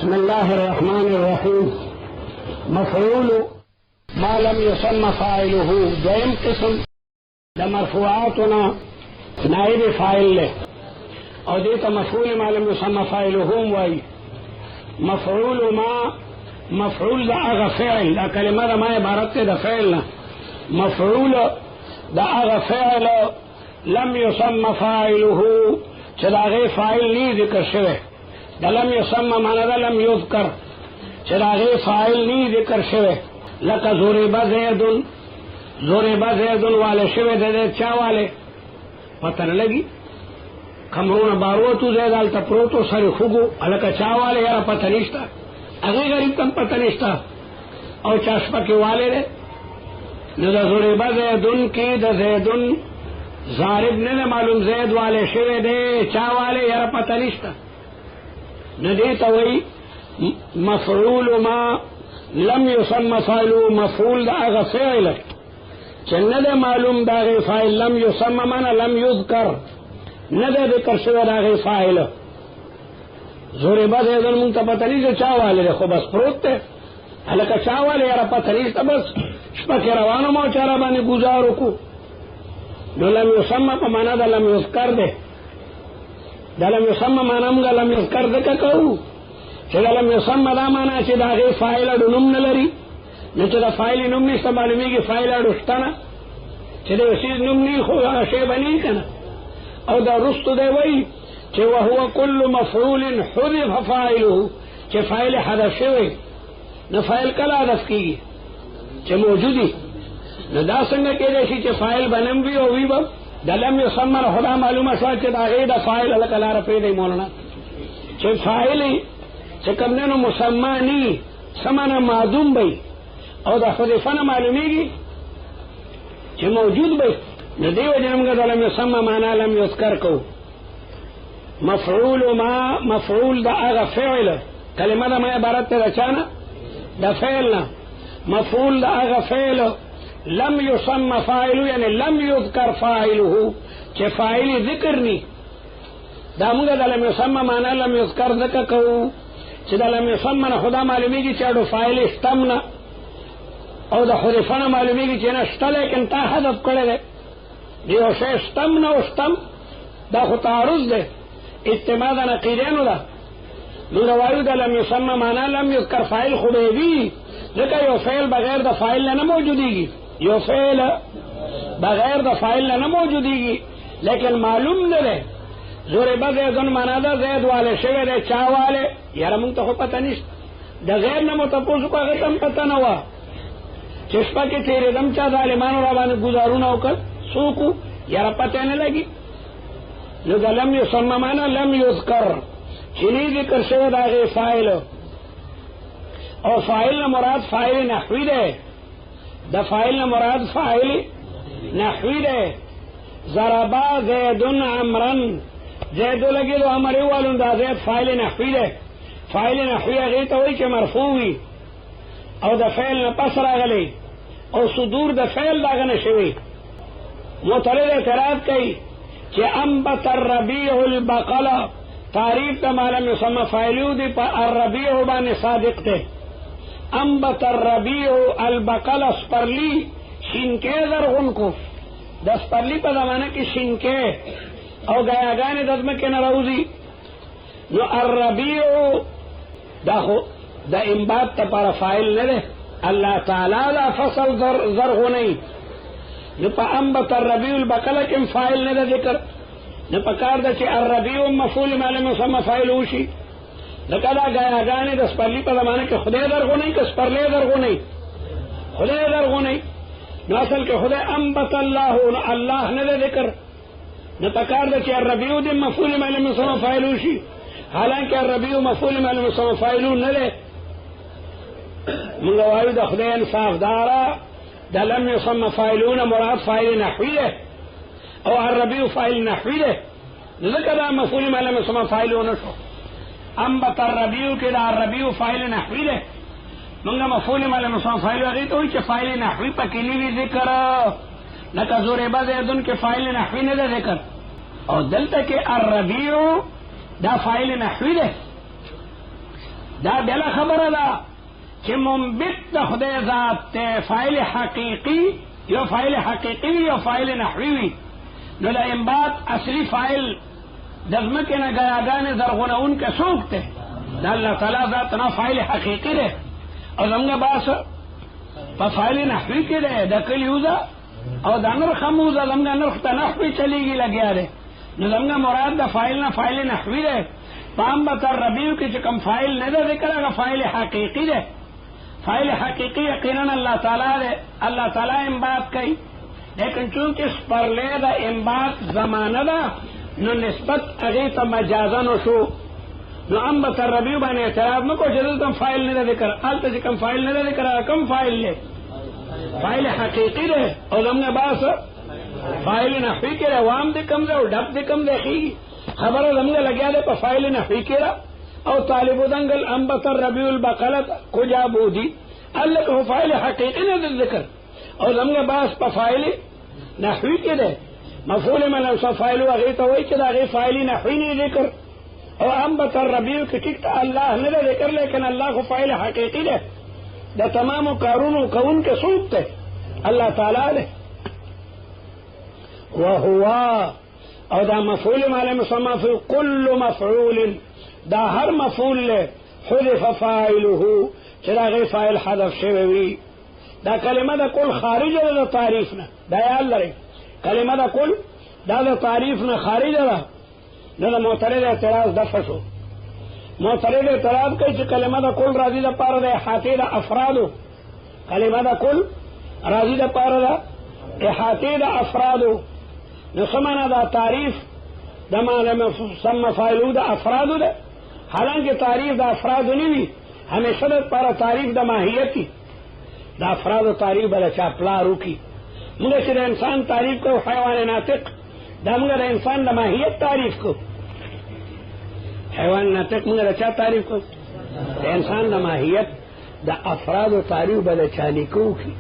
بسم الله الرحمن الرحيم. مفعول ما لم يسمى فاعله دویم قسم دا مرفوعاتنا نائب فاعل له او دیتا مفعول ما لم يسمى فاعله وائی. مفعول ما مفعول دا اغا فعل دا کلمه دا ما عبارت دا فعلنا مفعول دا اغا فعل لم يسمى فاعله چدا غی فاعل نی ذکر شوه. دا لم يسمى مانا دا لم يذکر چدا غی فاعل نی ذکر شوه. لکا ضرب زید والے شوه دے چا والے پتہ نہ لگی کمرون باروتو زید آلتا پروتو سر خوگو لکا چا والے یارا پتہ نشتا اگے غریب تم پتہ نشتا او چاشپا کے والے دے دا ضرب زیدن کی دا زیدن ضارب نے معلوم زید والے شوه دے چا والے یارا پتہ نشتا ندیتا وی مفعول ما لم يسمى فاعله مفعول دا اغا فعل چند معلوم دا غی فاعل لم يسمى مانا لم يذکر ندے ذکر شوه دا غی فاعل. ضرب زیدن منتا پتہ نہیں چا والے دے خو بس پروت تے حلکہ چا والے یارا پتہ نہیں بس شپا کے روانو مو چارا بانے گزارو کو نو لم يسمى پا مانا دا لم يذکر دے دا لم يسمى مانا منگا لم يذکر دے کا کہو چه دا لم يسمى دا مانا چه دا غی فائل اڈو نم نلری نو چه دا فائل نم نیستا معلومی کی فائل اڈو شتانا چه دا وسیز نم نی خو شیب نی کنا او دا رست دے وی چه وهو كل مفعول حذف فاعله چه فائل حذف شوی نو فائل کلا حذف کی چه موجودی نو دا سنگا که دیشی چه فائل بنم بھی او وی با دا لم يسمى خدا معلومه شوا چه دا غی دا فائل لکلا رپی دی مولانا چه فائلی چه کمنینو مسمع نی سمانا معدوم بی او دا خدفانا معلومی گی چه موجود بی ندیو جنمگا دا لم يسمى مانا لم يذکر کو. مفعول ما مفعول دا اغا فعل کلمه دا ما عبارت دا چانا دا فعلنا مفعول دا اغا فعل لم يسمى فاعله یعنی لم يذکر فاعله چه فاعلی ذکر نی دا منگا دا لم يسمى مانا لم يذکر ذکر کو چه دا لم يسمى خدا معلومی کی چاڑو فائل استمنا او دا خدفانا معلومی کی چینا شتا لیکن تا حذف کرے دے دیو شے استمنا و استم دا خود تعرض دے اجتماع دا نقیدینو دا من روایو دا لم يسمى مانا لم يذکر فائل خبیدی لکا یو فعل بغیر دا فائل لنا موجودی گی یو فعل بغیر دا فائل لنا موجودی گی لیکن معلوم دے ضرب زیدن مانا دا زید والے شوه دے چا والے یارا منگ تا خو پتہ نیست دا غیر نمو تپوسو کا غیتم پتہ نوا چشپا کے تیرے دم چا ظالمانو رابانے گزارون اوکر سوکو یارا پتہ نہ لگی نو دا لم يسمى مانا لم يذکر چنی ذکر شوه دا غی فائل اور فائل مراد فائل نحوی دے دا فائل مراد فائل نحوی دے ضربا زیدن عمرن زیدو لگی دو ہمارے والوں دا زید فائل نحوی دے فائل نحوی اغیتا ہوئی چے مرفوعی او دا فعل نپس راگلی او صدور دا فعل داغن شوی مترد اعتراض کئی چے انبت الربیع البقل تعریف دا معلوم یسمى فائلیو دی پا الربیع بان صادق تے انبت الربیع البقل اسپرلی شنکے درغن کو دا اسپرلی پا زمانہ کی شنکے او گیا گانے دزم کے نروزی نو الربیع دا انبات تا پارا فائل ندے اللہ تعالی دا فصل زرغو نہیں نو پا انبت الربیع البقل کم فائل ندے ذکر نو پا کار دا چی الربیع مفعول معلوم یسمى فائل ہوشی لکہ دا گیا گانے دا سپرلی پا زمانے کے خدای درغو نہیں کہ سپرلی درغو نہیں خدای درغو نہیں نو اصل کے خدای انبت اللہ نو اللہ ندے ذکر نو پکار دا چی الربیع دی مفعول معلوم یسمى فاعل ہوشی حالانکہ الربیع مفعول معلوم یسمى فاعل ندے منگا وایو دا خدای انصاف دارا دا لم یسمى فاعلون مراد فاعل نحوی دے او الربیع فاعل نحوی دے ذکر دا مفعول معلوم یسمى فاعل نشو انبت الربیع کے دا الربیع فاعل نحوی دے منگا مفعول معلوم یسمى فاعل اگئی تو ہوئی چی فاعل نحوی پا کلیوی ذکر لکا ضرب زیدن کے فاعل نحوی نے دے ذکر اور دلتا کہ الربیع دا فاعل نحوی دے دا بلا خبر دا کہ منبت دا خدای ذات تے فاعل حقیقی یو فاعل حقیقی یو فاعل نحوی وی نو دا انبات اصلی فاعل دزمکے نا گیاگانے زرغنون کے سوکتے دا اللہ تعالیٰ ذات نا فاعل حقیقی دے اور زمگا باس پا فاعل نحوی کے دے دا کلیوزا اور دا نرخ موزا زمگا نرخ تا نحوی چلی گی لگیا دے نو زمگا مراد دا فاعل نا فاعل نحوی دے پام بطر ربیو کی چکم فاعل ندے ذکر اگا فاعل حقیقی دے فاعل حقیقی یقیناً اللہ تعالیٰ دے اللہ تعالیٰ انبات کئی لیکن چونکہ اس پر لے دا انبات زمانہ دا نو نسبت اغیتا مجازن شو نو انبت الربیو بان اعتراض مکو جدلتم فاعل ندے ذکر آلتا چکم فاعل ندے ذکر کم فاعل لے فاعل حقیقی دے اور ہم نے باس فاعل نحوی کے دے وام دے کم دے اور ڈب دے کم دے خیگی خبر ہم نے لگیا دے پا فاعل نحوی کے دا او طالب دنگل انبت الربیع البقلت کجا بودی اللہ کو فاعل حقیقی نے ذکر اور ہم نے باس پا فاعل نحوی کے دے مفعول من اوصا فاعل وغیتا ہوئی کہ دا غی فاعل نحوی نے ذکر اور انبت الربیع کی ٹکتا اللہ نے ذکر لیکن اللہ کو فاعل حقیقی دے دا تمام کارون و کون کے سوق تے اللہ تعالیٰ دے وہوا اور دا مفعول معنی مسمى فی کل مفعول دا ہر مفعول لے حذف فاعلہ چرا غیر فاعل حذف شوی دا کلمہ دا کل خارج دا تعریفنا دا یاد لرے کلمہ دا کل دا تعریفنا خارج دا معترض اعتراض دفع شو معترض اعتراض کئی چھ کلمہ دا کل راضی دا پارا دا احاطی دا افرادو کلمہ دا کل راضی دا پارا دا احاطی دا افرادو نسمانا دا تعریف دا معنی سم فاعلو دا افرادو دا حالانکہ تعریف دا افرادو نہیں ہمیشہ دا پارا تعریف دا ماہیتی دا افراد و تعریف بلا چاپلارو کی مگر چھ دا انسان تعریف کو حیوان ناطق دا مگر دا انسان دا ماہیت تعریف کو حیوان ناطق مگر دا چا تعریف کو دا انسان دا ماہیت دا افراد و تعریف بلا چانکو کی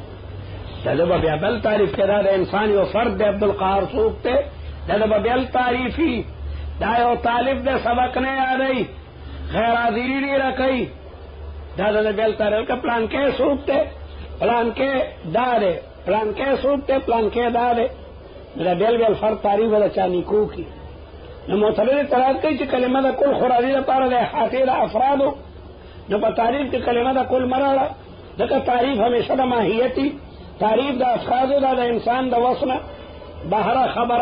دا دا بیا بل تعریف کے دا انسان یو فرد دے عبدالقہار سوکتے دا دا بیا تعریفی دا یو طالب دے سبق نے آدائی غیر حاضری نہیں رکھئی دا دا بیا تعریف کا پلان کے سوکتے پلان کے دا دے پلان کے سوکتے پلان کے دا دے دا بیل فرد تعریف دا چانکو کی نو معترض اعتراض کئی چھ کلمہ دا کل خرازی دا پارا دا احاطی دا افرادو نو پا تعریف کی کلمہ دا کل مرالا دا تعریف ہمیشہ دا ماہیتی تعریف دا افرادو دا انسان دا وصنا بہرا خبر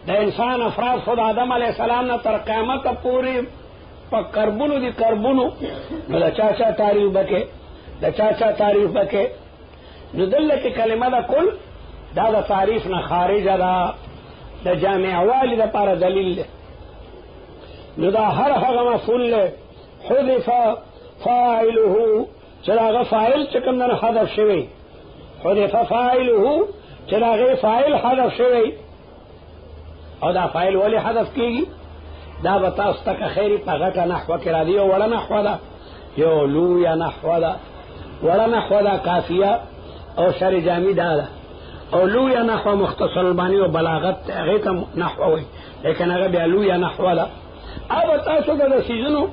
دا انسان افراد خود آدم علیہ السلام نا تر قیامت پوری پا کربونو دی کربونو نو دا چاچا تعریف بکے دا چاچا تعریف بکے نو دل کی کلمہ دا کل دا تعریف نا خارج دا جامع والی دا پارا دلیل دے نو دا ہر حق مفعول لے حذف فاعلہ چراغ فاعل چکم دن حذف شوی حذف فاعلہ چراغ فاعل حذف شوی او دا فاعل ولی حذف کیگی دا بتاس تک خیری پا غٹا نحو کرا دیو وڑا نحو دا یو لویا نحو دا وڑا نحو دا کافیہ او شر جامی دا او لویا نحو مختصر البانی و بلاغت اغیتا نحو ہوئی لیکن اگر بیا لویا نحو دا اب تاسو دا سیزنو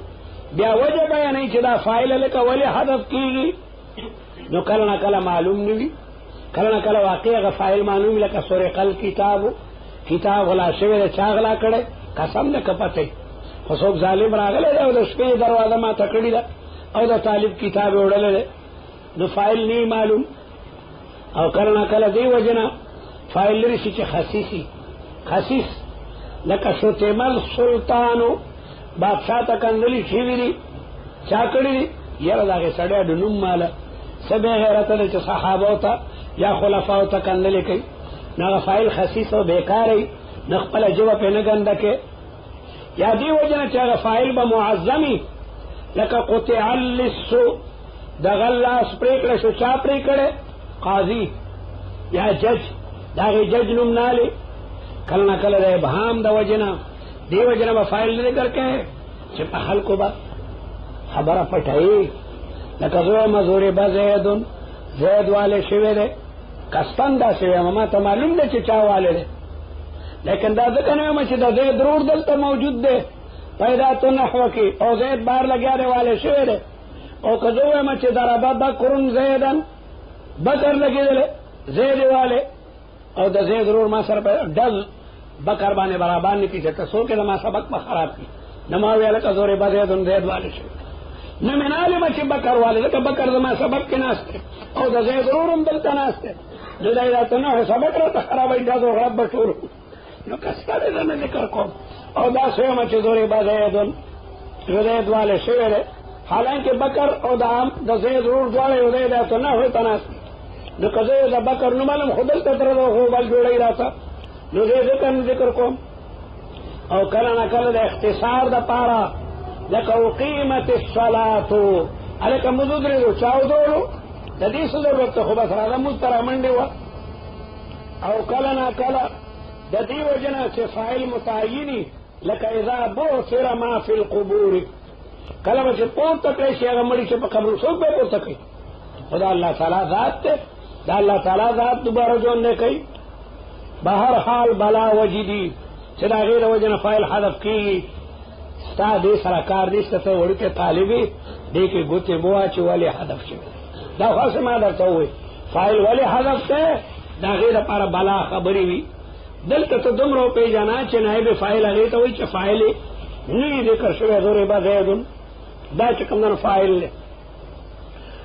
بیا وجہ بیا نہیں چدا فائل لکا ولی حذف کیگی نو کلنا کلا معلوم نوی کلنا کلا واقعی اگر فائل معلوم لکا سرقل کتاب غلا شوی دا چاغلا کڑے قسم نے کپتے خصوص ظالم راغلے دا او دا شپی دروازہ ما تکڑی دا او دا طالب کتاب اوڑلے دے نو فائل نہیں معلوم او کلنا کلا دی وجنا فائل لرسی چی خسیس لکا شتمل سلطانو بادشاہ تا کندلی چھوی دی چاکڑی دی یرا داگے سڑیا دنم مالا سبے غیرت دے چی صحابو تا یا خلفاو تا کندلی کئی ناغا فائل خسیس و بیکاری نخپل جوہ پہ نگندکے یا دی وجنا چاگا فائل با معظمی لکا قطع اللسو دا غلاس پریکڑے شو چا پریکڑے قاضی یا جج داغی جج نم نالی کلنا کل دا ابہام دا وجنا دی وجنا با فائل ذکر کے چھپا خلقو با خبر پٹھائی لکا زو مزوری با زید والے شوے دے کستان دا شوے مما تا معلوم دے چا والے دے لیکن دا ذکر نوے مچی دا زید رور دلتا موجود دے پیدا تو نحو کی او زید بار لگیانے والے شعر ہے او کزوے مچ ضرب بکر زیدن بکر لگی دلے زید والے او د زید رور ما سر پہ ڈل بکر بانے برابر نہیں پیچھے تو سو کے نما سبق میں خراب کی نماوی علی کزور بزید زید والے شعر نہ منال مچ بکر والے کہ بکر زما سبق کے ناستے او د زید رورم دلتا ناستے جو دایرا تو نہ سبق رہتا خراب ڈل رب بشور نو کستارے نہ ذکر کو او دا سو مچ زور بزید زید والے شعر ہے حالانکہ بکر او دام د زید رور دوالے زید تو نہ ہوتا ناستے نو کزے دا بکر نو معلوم خودل تر ہو بل جوڑی رہتا نو ذکر کو او کلا نہ کلا دا اختصار دا پارا لکو قیمت الصلاة علیکہ مزود ریدو چاو دولو دا دیس ضرورت خوب اسرا دا مسترہ منڈی ہوا او کلا نہ کلا دا دی وجنا چھ فائل متعینی لکہ اذا بوثر ما فی القبور کلا بچے پور تکلیشی اگر مڑی چھ پا قبر سوک بے پور تکلی خدا اللہ تعالیٰ ذات تے دا اللہ تعالیٰ ذات دوبارہ جون نے کئی بہر حال بلا وجدی چدا غیر وجن فائل حذف کی ستا دے سرکار دے ستا وڑی کے طالبی دے کے گوتے بوا چی والی حذف چی دا خواست ما در تو ہوئی فائل والی حذف تے دا غیر پارا بلا خبری بھی دلتا تو دم رو پی جانا چی نائب فائل اگیتا ہوئی چی فائلی نی ذکر شوی ذوری با زیدن دا چکم دن فائل لے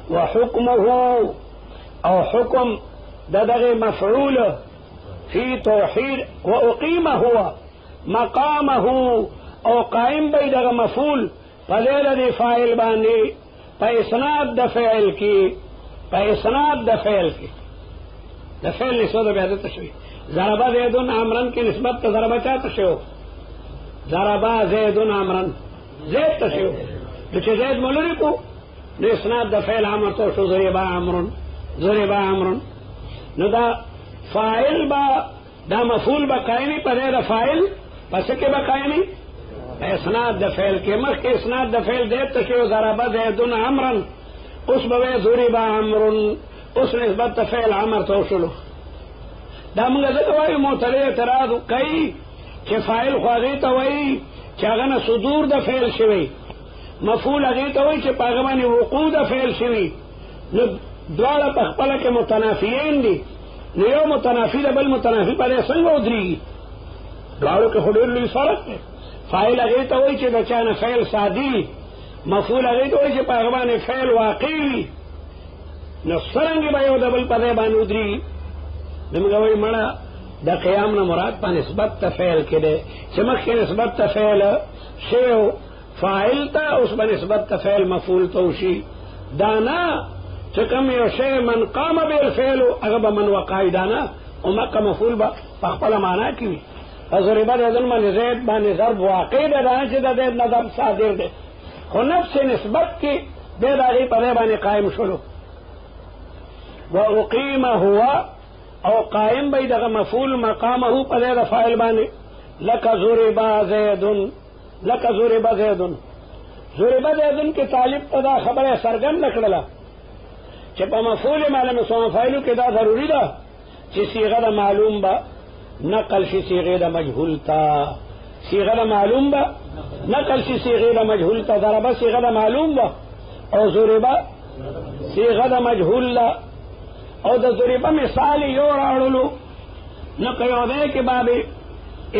وحکمه او حکم دغه مفعول فی توحید واقیم هو مقامه او قائم بی دغه مفعول پدې د فاعل باندې په اسناد د فعل کې په اسناد د فعل کې د فعل نسبت به حضرت شوی ضرب زید عمرن کی نسبت ته ضرب چاته شو ضرب زید عمرن زید ته شو چې زید مولوی کو نو اسناد د فعل عمر تو شو ضرب عمرن نو دا فاعل با دا مفعول با قائمی پدې دا فاعل پس کې با قائمی اسناد د فعل کې مخ کې اسناد د فعل دې ته شو ضرب زید عمرن اس به ضرب عمرن اس نسبت د فعل عمر تو شلو دا موږ ځکه وایو معترض اعتراض کوي چې فاعل خو هغه ته وایي چې هغه نه صدور د فعل شوی مفعول هغه ته وایي چې پاغه باندې وقوع د فعل شوی نو دواړه په خپل کې متنافیین دي نو یو متنافی د بل متنافی په څنګه ودرېږي دواړو کې ډېر لوی فرق دی فاعل هغه ته وایي چې د چا نه فعل صادي مفعول هغه ته وایي چې پاغه باندې فعل واقعي نو څنګه به یو د بل په باندې ودرېږي دمګوي مړه د قیام نه مراد په نسبت ته فعل کې ده چې مخکې نسبت ته فعل شی فاعل ته اوس په نسبت ته فعل مفعول ته شي دانا چې کوم یو شی من قام بالفعل هغه به من وقع دانا او مکه مفعول به په خپل معنا کې وي ضرب زید من زید باندې ضرب واقع ده دا چې د زید نظم صادر ده خو نفس نسبت کې د هغه په باندې قائم شولو واقیم هو او قائم بی دغه مفعول مقامه په دغه فاعل باندې لک ضرب زید کې طالب پدا خبره سرګن نکړه چې په مفعول معلومه سو فاعل کې دا ضروری ده چې صيغه د معلوم با نقل شي صيغه د مجهول تا صيغه د معلوم با نقل شي صيغه د مجهول تا ضرب صيغه د معلوم با او ضرب صيغه د مجهول لا او د ضربه مثال یو راړلو نو کيو ده کې باب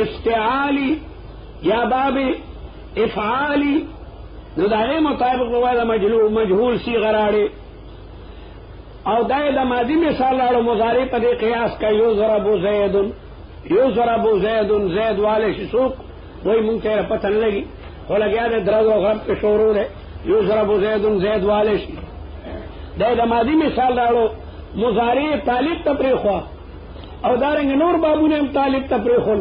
استعالی یا باب افعالی نو دغه مطابق وایي مجهول صيغه راړي او دای د ماضی مثال راړو مضارع په دې قیاس کا یو ضرب زید والے شسوق وہی مونږ ته پته نه لګي ولګیا د درو غرب په شروع ده یو ضرب زید والے شي دای د ماضی مثال راړو مضارع طالب تپریخوا او دارنګ نور بابونه طالب تپریخل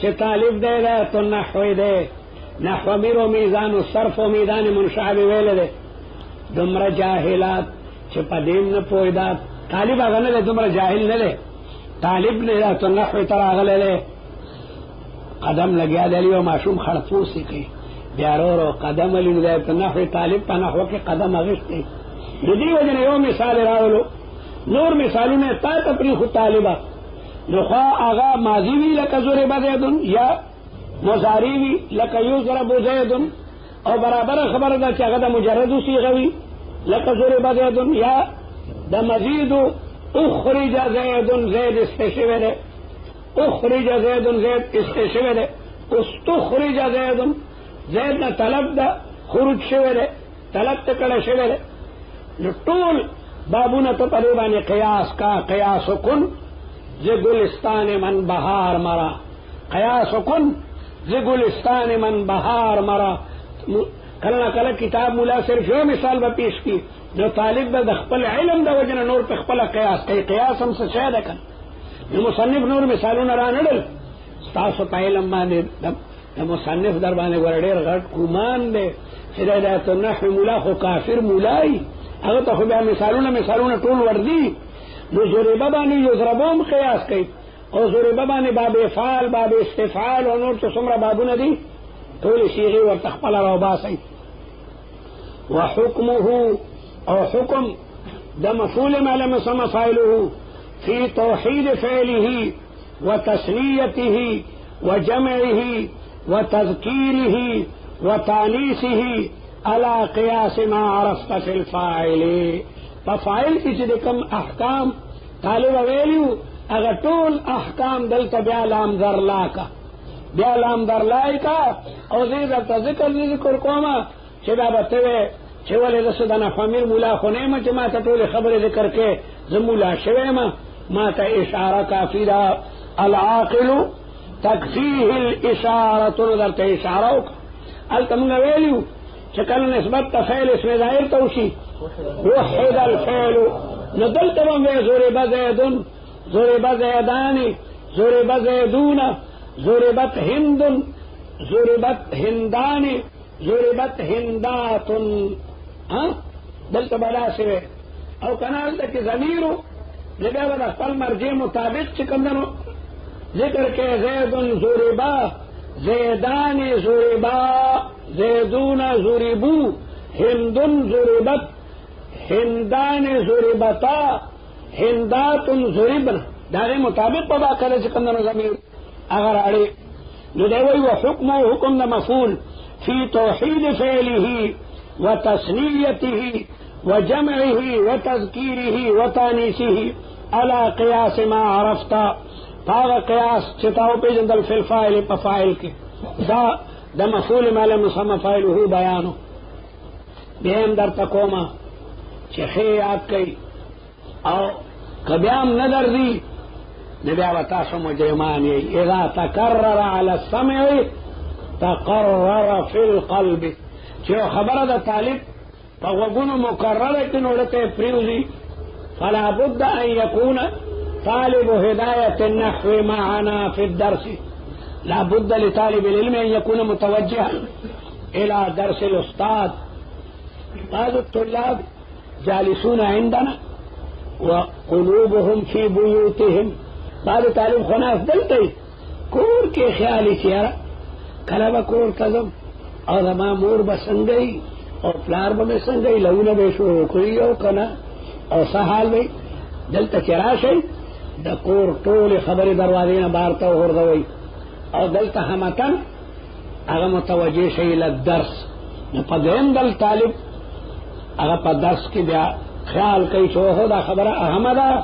چې طالب دی دا تو نحوی دی نحو میر و میزان و صرف و میدان منشعب ویل دی دمرا جاہلات چې پدیم نه پویدا طالب هغه نه دی دمرا جاهل نه دی طالب نه دا تو نحوی تر هغه دی قدم لګیا دی او معشوم خړپوسی کوي بیا ورو قدم لینو دی تو نحوی طالب په نحو کې قدم اغشتي د دې وجه یو مثال راولو نور مثالونه تا تپریخ طالبہ نخوا آغا ماضی وی لکا ضرب زیدن یا مضاری وی لکه یضرب زید او برابر خبره ده چې هغه د مجرد صیغه وي لکه ضرب زید یا د مزید اخرج زید زید استشوه ده اخرج زید زید استشوه ده استخرج زید زید نه طلب ده خروج شوه ده طلب ته کړه شوه ده نو ټول بابونه ته په دې باندې قیاس کا قیاس کن ز گلستان من بہار مرا قیاس کن ز گلستان من بہار مرا کله نه کله کتاب مولا صرف یو مثال به پیش کی جو طالب به د خپل علم د وجنه نور په خپل قیاس کوي قیاس هم څه شی ده کنه نو مصنف نور مثالونه را نړل تاسو په علم باندې د مصنف در باندې ورډیر غټ ګمان دی چې د نحو مولا خو کافر مولای هغه ته خو بیا مثالونه ټول وردی نو ضربه باندې یضربوم قیاس کوي او ضربه باندې باب افعال باب استفعال او نور څه څومره بابونه دي ټول صيغه ورته خپل راوباسي وحكمه او حكم ده مفعول ما لم يسمى فاعله في توحيد فعله وتسليته وجمعه وتذكيره وتانيثه على قياس ما عرفت في الفاعل ففاعل کی چې کوم احکام طالب ویلو اگر ټول احکام دلته بیا لام ذرلا کا بیا لام ذرلا کا او زیاده ذکر کوما چې دا بته چې ولې د سدانه فامیر مولا خو نه ما چې ما ته ټول خبره ذکر کې زمولا شوه ما ته اشاره کافی دا العاقل تکفیه الاشاره درته اشاره التم ویلو چې کله نسبت تفعیل اسم ظاهر توشي وحد الفعل ندلت من ضرب زيد ضرب زيدان ضرب زيدون ضربت هند ضربت هندان ضربت هندات دلت بلا سوے او کنال تک ضمیر جگہ بدا خپل مرجع مطابق چکم دنو ذکر کے زید ضربا زیدان ضربا زیدون ضربو ہند ضربت ہندان ضربتا ہندات ضربن داغے مطابق پدا کرے چکم دنو ضمیر اگر اڑے جو دے وہی حکم و حکم دا مفعول فی توحید فعله وتسنیته وجمعه وتذکیره وتانیثه على قیاس ما عرفت پاغ قیاس چتاو پہ جندل فی الفاعل پفاعل کے دا مفعول ما لم يسمى فاعله بیانو بهم در تکوما چخے یاد کئی او کبیام ندر دی نبیا وتاسو مجرمان یی اذا تکرر على السمع تقرر في القلب چې خبره د طالب په وګونو مکرره کې نورته پریوزي فلا بد ان يكون طالب هدايه النحو معنا في الدرس لا بد لطالب العلم ان يكون متوجها الى درس الاستاذ بعض الطلاب جالسون عندنا وقلوبهم في بيوتهم بعض طالب خناس دلته کور کې خیالي چیرې کله به کور تزم او زما مور به څنګه او پلار به څنګه لونه به شو کوي او کنه او سهال وي دلته چې راشي د کور ټول خبرې دروازې نه بار ته ورغوي او دلته همتن هغه متوجه شي له درس نو په دیم دل طالب هغه په درس کې بیا خیال کوي چې هو دا خبره اهمه ده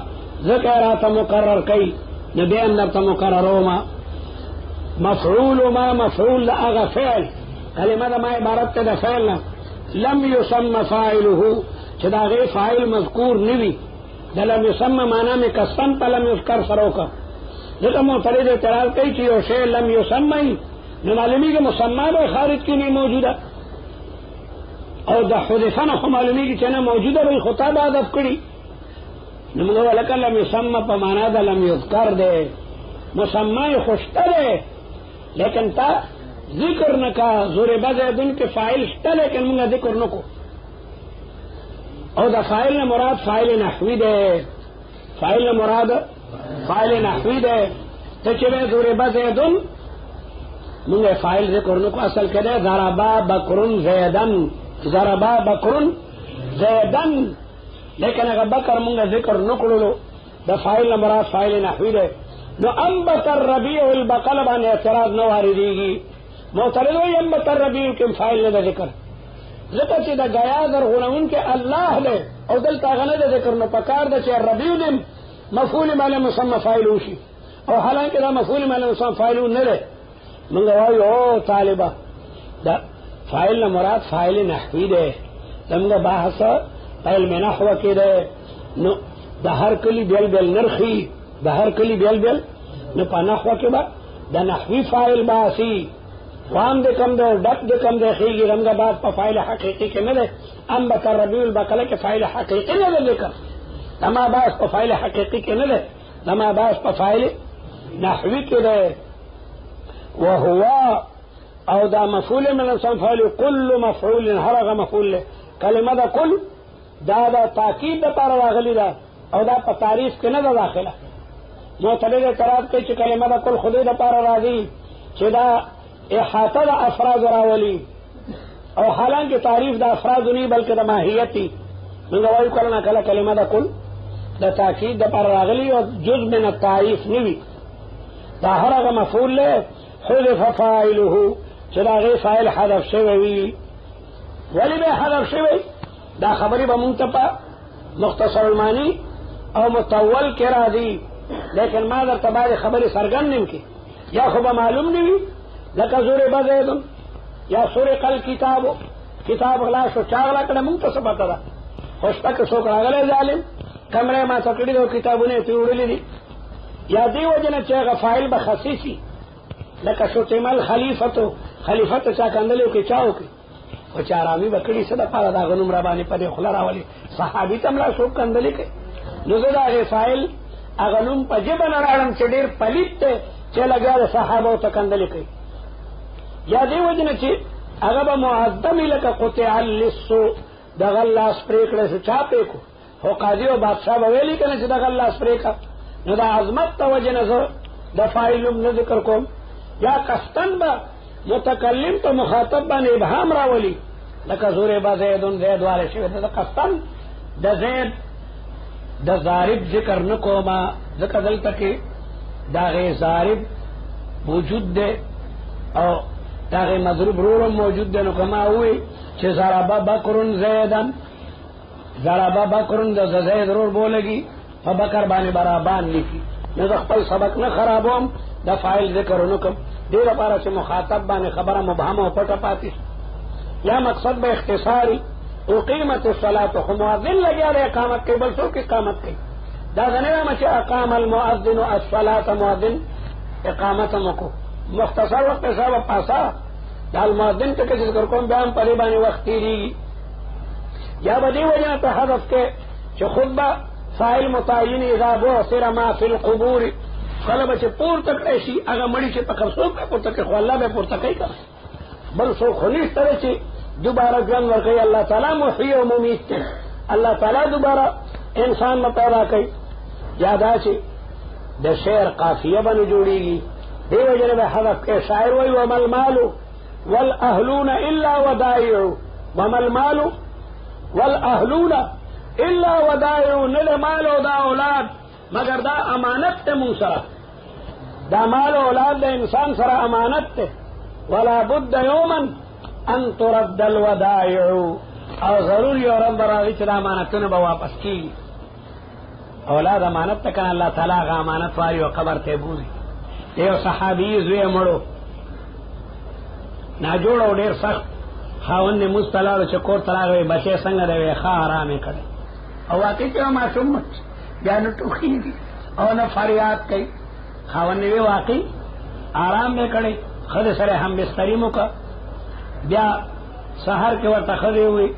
ذکرات مقرر کوي نو بیا اندر مقرروما مفعول ما مفعول لأغا فعل کلمه ما عبارت ته د فعل نه لم يسمى فاعله چې دا غیر فاعل مذکور نوي د لم يسمى معنا میں کسن په لم يذكر سره وکړه دغه معترض اعتراض کوي چې یو شی لم يسمى نو معلومیږي مسمى به خارج کې نه موجوده او د حذفنا خو معلومیږي چې نه موجوده به خطاب حذف کړي نو موږ ولکه لم يسمى په معنا د لم يذكر ده مسمى خوشته ده لیکن تا ذکر نہ کا ضرب زیدن کے فاعل شتا لیکن منگا ذکر نکو او دا فاعل نہ مراد فاعل نحوی دے فاعل نہ مراد فاعل نحوی دے تچوے ضرب زیدن منگا فاعل ذکر نکو اصل کے دے ضربا بکرن زیدن ضربا بکرن زیدن لیکن اگر بکر منگا ذکر نکلو دا فاعل نہ مراد فاعل نحوی دے نو انبت الربیع البقل باندې اعتراض نه واردېږي. معترض وایي انبت الربیع کې فاعل نه ده ذکر، ځکه چې د غیا درغونونکي الله دی او دلته هغه نه ده ذکر، نو پکار ده چې الربیع دې مفعول معنی مسمى فاعل وشي، او حالانکه دا مفعول معنی مسمى فاعل نه ده. موږ وایو او طالبه دا فاعل نه مراد فاعل نحوی دی. زموږ بحث په علم نحو کې ده. نو د هر کلی بیل بیل نرخي، د هر کلی بیل بیل، نو په نحو کې به د نحوی فاعل باسي، وام دې کم ده، ډک دې کم ده، خیږي رنګه بعد په فاعل حقیقي کې نه ده. انبت الربیع البقله کې فاعل حقیقي نه ده ذکر، دما باس په فاعل حقیقي کې نه ده، دما باس په فاعل نحوی کې ده. وهو او دا مفعول من اسم فاعل، كل مفعول هرغه مفعول له کلمه ده کل دا دا تاکید لپاره راغلی ده او دا په تعریف کې نه ده داخله. معترض اعتراض کوي چې کلمه ده کل خودی لپاره راځي چې دا احاطه د افراد راولي، او حالانکه تعریف د افراد نه بلکې د ماهیت دی. موږ وایو کله نه کله کلمه ده کل د تاکید لپاره راغلی او جزء من التعریف نه وي. دا هرغه مفعول له حذف فاعله چې دا غیر فاعل حذف شوی وي. ولی به حذف شوی؟ دا خبرې به مونږ ته په مختصر المعنی او مطول کې راځي، لیکن ما درته باندې خبرې څرګند نیم کې یا خو به معلوم نه وي، لکه ضرب زید یا سرق الکتاب، کتاب غلا شو، چا غلا کړه مونږ ته څه پته ده؟ خو شته که څوک راغلی ظالم کمرې ماته کړي دي او کتابونه یې ترې وړلي دي، یا دې وجې نه چې هغه فاعل به خصیصي، لکه شتم الخلیفتو، خلیفت چا کندلی او کې چا وکړي او چې ارامي به کړي څه دپاره د هغه نوم را باندې په دې خوله راولي. صحابي ته ملا څوک کندلي کوي، نو زه د هغې فاعل هغه نوم په ژبه نه راړم چې ډېر پلیت دی چې لګیا د صحابو ته کندلي کوي، یا دې وجې نه چې هغه به معظمي لکه قطع اللصو، دغه لاس پرې کړی شو، چا پرې کړو؟ خو قاضي او بادشاه به ویلي که نه چې دغه لاس پرې کړه. نو د عظمت ته وجې نه زه د فاعل نوم نه ذکر کوم. یا قصدن به متکلم ته مخاطب باندې ابهام راولي، لکه ضرب زیدون، زید والی شوی ده، قصدن د زید د ضارب ذکر نه کومه، ځکه دلته کې د هغې ضارب موجود دی او د هغې مضروب رورم موجود دی. نو که ما ووایي چې ضربه بکرون زیدن، ضربه بکرون د زید رور بولګي په بکر باندې برابان لیکي، نو زه خپل سبق نه خرابوم، د فاعل ذکر ونه کوم دې لپاره چې مخاطب باندې خبره مبهمه او پټه پاتې شي. یا مقصد به اختصاري اقیمت الصلاة، خو مؤذن لګیا دی اقامت کوي، بل څوک اقامت کوي. دا د نه وایم چې اقام المؤذن الصلاة، مؤذن اقامت هم وکړو، مختصر وخت حساب پاسا دا المؤذن ته چې ذکر کوم بیا هم په دې باندې وخت تېرېږي. یا به دې وجه نه په هدف کې چې خطبه فاعل متعین اذا بعثر ما فی القبور، کله به چې پورته کړی شي هغه مړي چې په قبرو به پورته کوي، خو الله به پورته کوي که بل څوک خو نشته چې دوباره ژوند ورکوي. الله تعالی محیی او ممیت دی، الله تعالی دوباره انسان به پیدا کوي. یا دا چې د شعر قافیه باندې جوړېږي، دې وجې نه به هدف کې شاعر وایي وما المال والاهلون الا ودائع، وما المال والاهلون الا ودائع، نه د مال او د اولاد مگر دا امانت ته مونږ سره، دا مال او اولاد د انسان سره امانت ته. ولا بد یوما ان ترد الودائع، او ضرور یو ورځ به راغي چې دا امانتونه به واپس کېږي. اولاد امانت ته کنه الله تعالی هغه امانت واري او قبر ته بوزي. یو صحابي زوی مړو ناجوړ او ډېر سخت، خاوند یې مونځ ته لاړو چې کور ته راغی، بچی څنګه دی؟ وی ښه آرام یې کړی. او واقع چې ماشوم بیا نه ټوخېږي او نه فریاد کوي. خاوند یې وی واقع آرام یې کړی، ښځې سره هم بستري مو که. بیا سهار کې ورته ښځې ووایي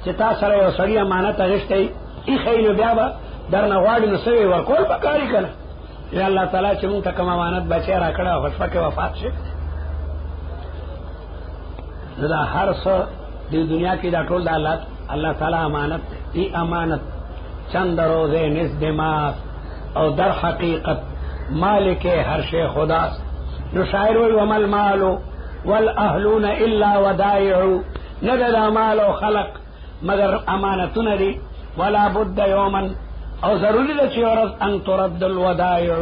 چې تا سره یو سړي امانت اخیستی ایښی، نو بیا به در نه غواړي، نو څه وی ورکول پکار یې که نه؟ یا الله تعالی چې مونږ ته کوم امانت بچی را کړی او په شپه کې وفات شي، نو دا هر څه د دنیا کې دا ټول د الله تعالی امانت دی. امانت چند روزے نزد ماست اور در حقیقت مالک ہر شے خداست. نو شاعر وی وما المال والاهلون الا ودائع، ندد مال و خلق مگر امانتون دی. ولا بد یوما، او ضروری ده چې ورځ ان ترد الودائع،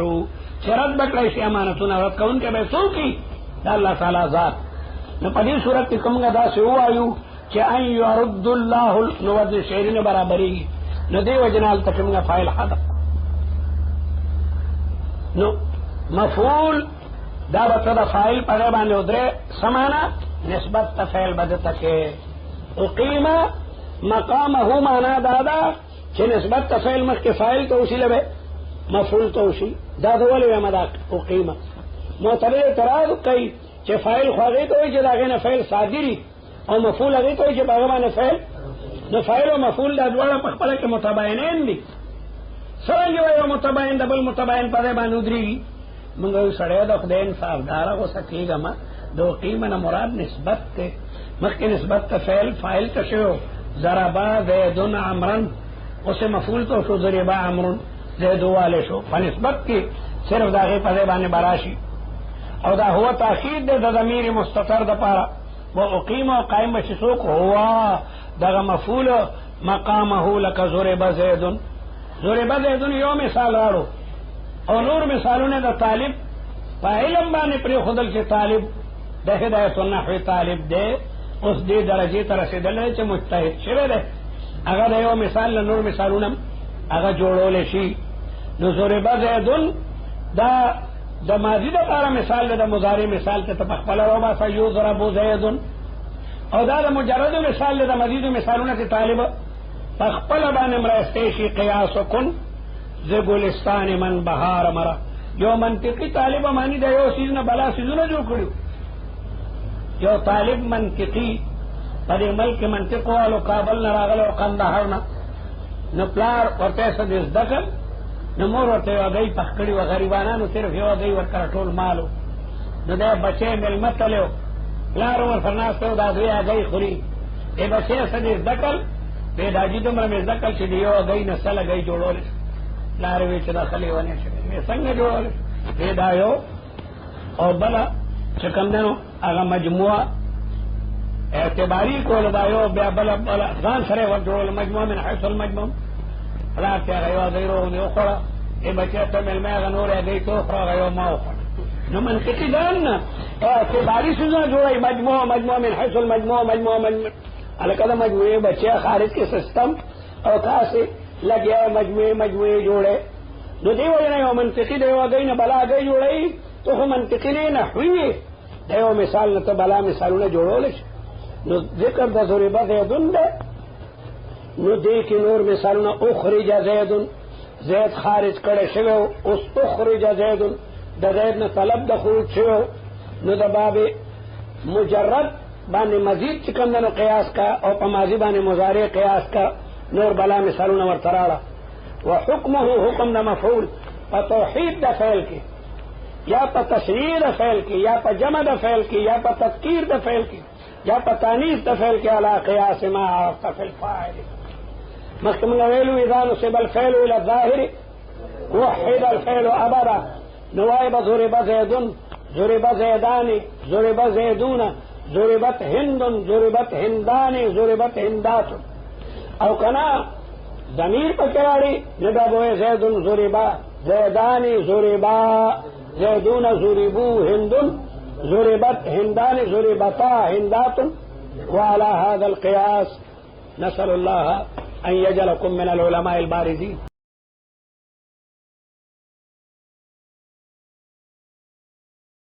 چې رد بکړی شي امانتونه رد کوونکی به څوک وي د الله تعالی ذات. نو په دې صورت کې کومه داسې ووایو چې ان يرد الله نو د شعرونه برابرېږي، نو دې وجنه هلته کومه فاعل حذف. نو مفعول دا به ته د فاعل په ځای باندې ودرې سمانا نسبت ته فعل به دته کې اقیم مقامه معنا دا ده چې نسبت ته فعل مخکې فاعل ته وسیله به مفعول ته وشي. دا د ولې وایم دا اقیم معترض اعتراض کوي چې فاعل خو هغې ته وایي چې د هغې نه فعل صادري او مفعول هغې ته وایي چې په هغه باندې فعل. نو فاعل او مفعول دا دواړه په خپله کې متباینین دي. څرنګه وایي یو متباین د بل متباین په ځای باندې ودرېږي. موږ وایو سړی د خدای انصافداره غوسه کېږه ما د اقیم نه مراد نسبت دی. مخکې نسبت ته فعل فاعل ته شوی ضربا زیدن عمرن، اوس مفعول ته شو ضربا عمرن زیدو والے شو. په نسبت کې صرف د هغې په ځای باندې به راشي. او دا هو تاخیر دی د ضمیر مستتر دپاره. و اقیم او قایم به چې څوک هو دغه مفعول مقامه لکه ضرب زیدن. ضرب زیدن یو مثال راړو او نور مثالونه د طالب په علم باندې پرېښودل چې طالب د هدایت النحو طالب دی، اوس دې درجې ته رسېدلی چې مجتهد شوی دی. هغه د یو مثال له نور مثالونه هغه جوړولی شي. نو ضرب زیدن دا د ماضي دپاره مثال دی، د مضارع مثال ته ته په خپله راوباسه یضرب زیدن. او دا د مجرد مثال دی، د مزیدو مثالونه چې طالب په خپله باندې مرستی شي. قیاس کن ز گلستان من بهار مرا. یو منطقي طالب مانی د یو سیز نه بلا سیزونه جوړ کړي. یو طالب منطقي په دې ملک منطق والو کابل نه راغلی او قندهار نه، نو پلار ورته څه دې زده کړ، نو مور ورته یو هګۍ پخ کړي وه، غریبانانو صرف یو هګۍ ورکړه ټول مالو. نو دی بچی مېلمه تللی و، پلار ورسره ناست و دا دوی هګۍ خوري. دې بچی څه دې زده کړ، وی داجي دومره مې زده کړ چې د یو هګۍ نه سل هګۍ جوړولی شو. پلار وی چې دا ښه لیونی شوی، وی څنګه جوړولی؟ وی دا یو او بله چې کوم دی نو هغه مجموعه اعتباري کول، دا یو بیا بله ځان سره یې ورجوړول مجموعه من حیث المجموع. پلار چې هغه یو هګۍ روغ وخوړه، ای بچی ته مېلمه هغه نورې هګۍ ته وخوړه، هغه یو ما وخوړه. نو منطقي ځان نه اعتباري څیزونه جوړوي، مجموعه من حیث المجموع مجموعه هلکه د مجموعې بچی خارج کې سیستم او تاسې لګیا مجموعې جوړې. نو دې وجه نه یو منطقي د یو هګۍ نه بلا هګۍ جوړوي، ته خو منطقي نه نحوي یې، د یو مثال نه ته بلا مثالونه جوړولی شي. نو ذکر د ضرب زیدن دی. نو دې کې نور مثالونه اخرج زیدن، زید خارج کړی شوی و، اوس اخرج زیدن د زید نه طلب د خروج شوی. نو د باب مجرد باندې مزید چې کوم دی نو قیاس کا، او په ماضي باندې مضارع قیاس کا، نور بلا مثالونه ورته راړه. وحکمه حکم د مفعول په توحید د فعل کې، یا په تشریع د فعل کې، یا په جمع د فعل کې، یا په تذکیر د فعل کې، یا په تانیث د فعل کې، علی قیاس ما عرفت فی الفاعل. مخکې موږ ویلو اذا نصب الفعل الى الظاهر وحد الفعل ابدا. نو وایي به ضرب زیدن، ضرب زیدان، ضرب زیدون، ضربت هند، ضربت هندان، ضربت هندات. او کنا ضمیر پکې راړي، نو دا به زیدن ضربا، زیدان ضربا، زیدون ضربو، هند ضربت، هندان ضربتا، هندات. وعلى هذا القياس نسأل الله أن يجعلكم من العلماء البارزين.